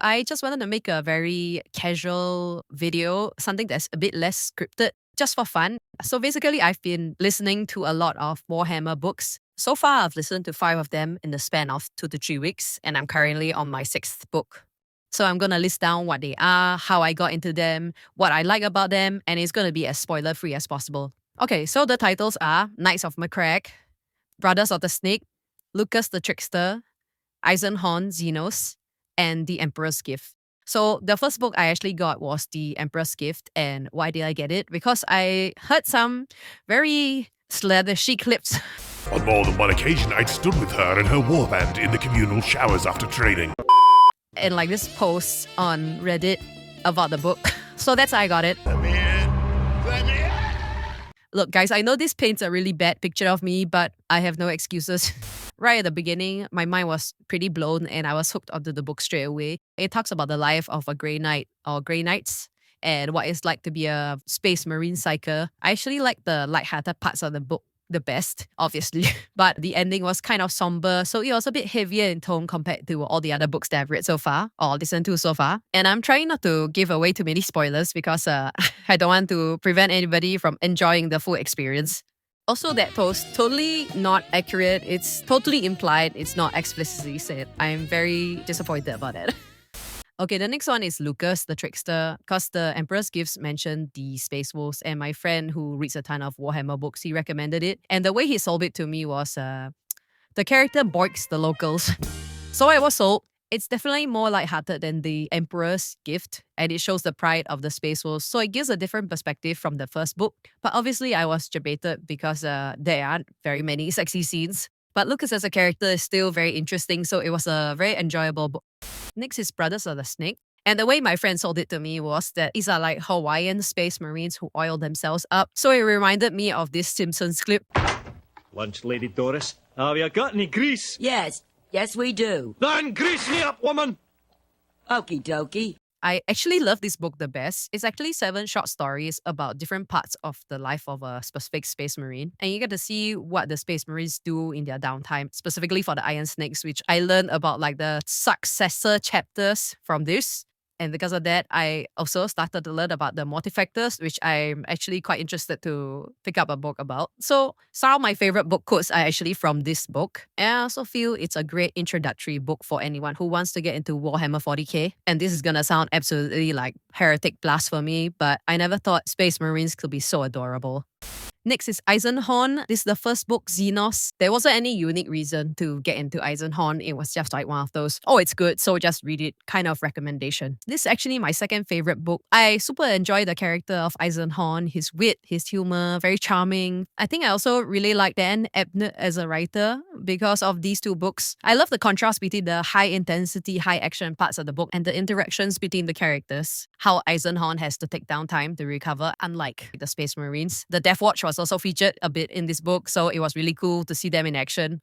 I just wanted to make a very casual video, something that's a bit less scripted, just for fun. So basically, I've been listening to a lot of Warhammer books. So far, I've listened to 5 of them in the span of 2 to 3 weeks, and I'm currently on my 6th book. So I'm going to list down what they are, how I got into them, what I like about them, and it's going to be as spoiler-free as possible. Okay, so the titles are Knights of Macragge, Brothers of the Snake, Lucas the Trickster, Eisenhorn Xenos, and The Emperor's Gift. So the first book I actually got was The Emperor's Gift. And why did I get it? Because I heard some very slashy clips. On more than one occasion, I'd stood with her and her warband in the communal showers after training. And like this post on Reddit about the book. So that's how I got it. Look, guys, I know this paints a really bad picture of me, but I have no excuses. Right at the beginning, my mind was pretty blown and I was hooked onto the book straight away. It talks about the life of a Grey Knight or Grey Knights and what it's like to be a space marine psyker. I actually like the lighthearted parts of the book the best, obviously. But the ending was kind of somber, so it was a bit heavier in tone compared to all the other books that I've read so far or listened to so far. And I'm trying not to give away too many spoilers because I don't want to prevent anybody from enjoying the full experience. Also, that post, totally not accurate. It's totally implied. It's not explicitly said. I'm very disappointed about it. Okay, the next one is Lucas the Trickster, because the Emperor's Gifts mentioned the Space Wolves, and my friend who reads a ton of Warhammer books, he recommended it. And the way he sold it to me was the character boiks the locals. So I was sold. It's definitely more lighthearted than the Emperor's Gift, and it shows the pride of the Space Wolves, so it gives a different perspective from the first book. But obviously, I was debated because there aren't very many sexy scenes. But Lucas as a character is still very interesting, so it was a very enjoyable book. Next is Brothers of the Snake. And the way my friend sold it to me was that these are like Hawaiian space marines who oil themselves up. So it reminded me of this Simpsons clip. Lunch, Lady Doris. Have you got any grease? Yes, we do. Then grease me up, woman! Okie dokie. I actually love this book the best. It's actually 7 short stories about different parts of the life of a specific space marine. And you get to see what the space marines do in their downtime, specifically for the Iron Snakes, which I learned about like the successor chapters from this. And because of that, I also started to learn about the Mortifactors, which I'm actually quite interested to pick up a book about. So some of my favorite book quotes are actually from this book. And I also feel it's a great introductory book for anyone who wants to get into Warhammer 40k. And this is going to sound absolutely like heretic blasphemy, but I never thought Space Marines could be so adorable. Next is Eisenhorn. This is the first book, Xenos. There wasn't any unique reason to get into Eisenhorn. It was just like one of those, oh, it's good, so just read it kind of recommendation. This is actually my second favorite book. I super enjoy the character of Eisenhorn, his wit, his humor, very charming. I think I also really like Dan Abnett as a writer because of these 2 books. I love the contrast between the high intensity, high action parts of the book and the interactions between the characters. How Eisenhorn has to take down time to recover, unlike the Space Marines. The Death Watch was also featured a bit in this book, so it was really cool to see them in action.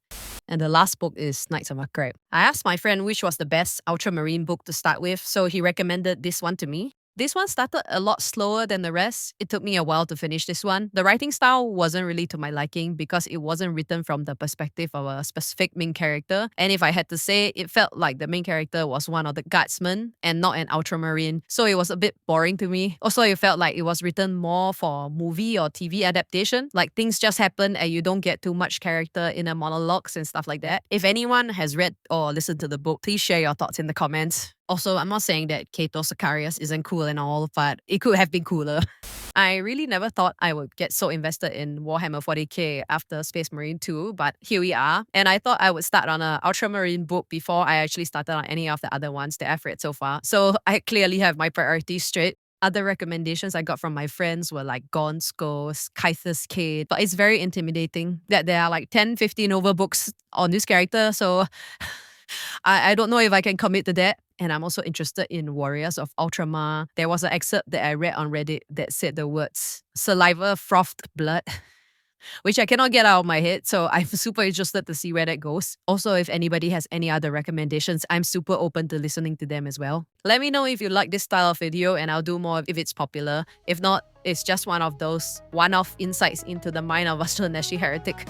And the last book is Knights of Macragge. I asked my friend which was the best Ultramarine book to start with, so he recommended this one to me. This one started a lot slower than the rest. It took me a while to finish this one. The writing style wasn't really to my liking because it wasn't written from the perspective of a specific main character. And if I had to say, it felt like the main character was one of the guardsmen and not an ultramarine. So it was a bit boring to me. Also, it felt like it was written more for movie or TV adaptation. Like things just happen and you don't get too much character in a monologues and stuff like that. If anyone has read or listened to the book, please share your thoughts in the comments. Also, I'm not saying that Kato Sicarius isn't cool and all, but it could have been cooler. I really never thought I would get so invested in Warhammer 40k after Space Marine 2, but here we are. And I thought I would start on an Ultramarine book before I actually started on any of the other ones that I've read so far. So I clearly have my priorities straight. Other recommendations I got from my friends were like Gaunt's Ghost, Kythus Cade, but it's very intimidating that there are like 10, 15 over books on this character, so I don't know if I can commit to that. And I'm also interested in Warriors of Ultramar. There was an excerpt that I read on Reddit that said the words saliva frothed blood, which I cannot get out of my head. So I'm super interested to see where that goes. Also, if anybody has any other recommendations, I'm super open to listening to them as well. Let me know if you like this style of video and I'll do more if it's popular. If not, it's just one of those one-off insights into the mind of a Slaneshi heretic.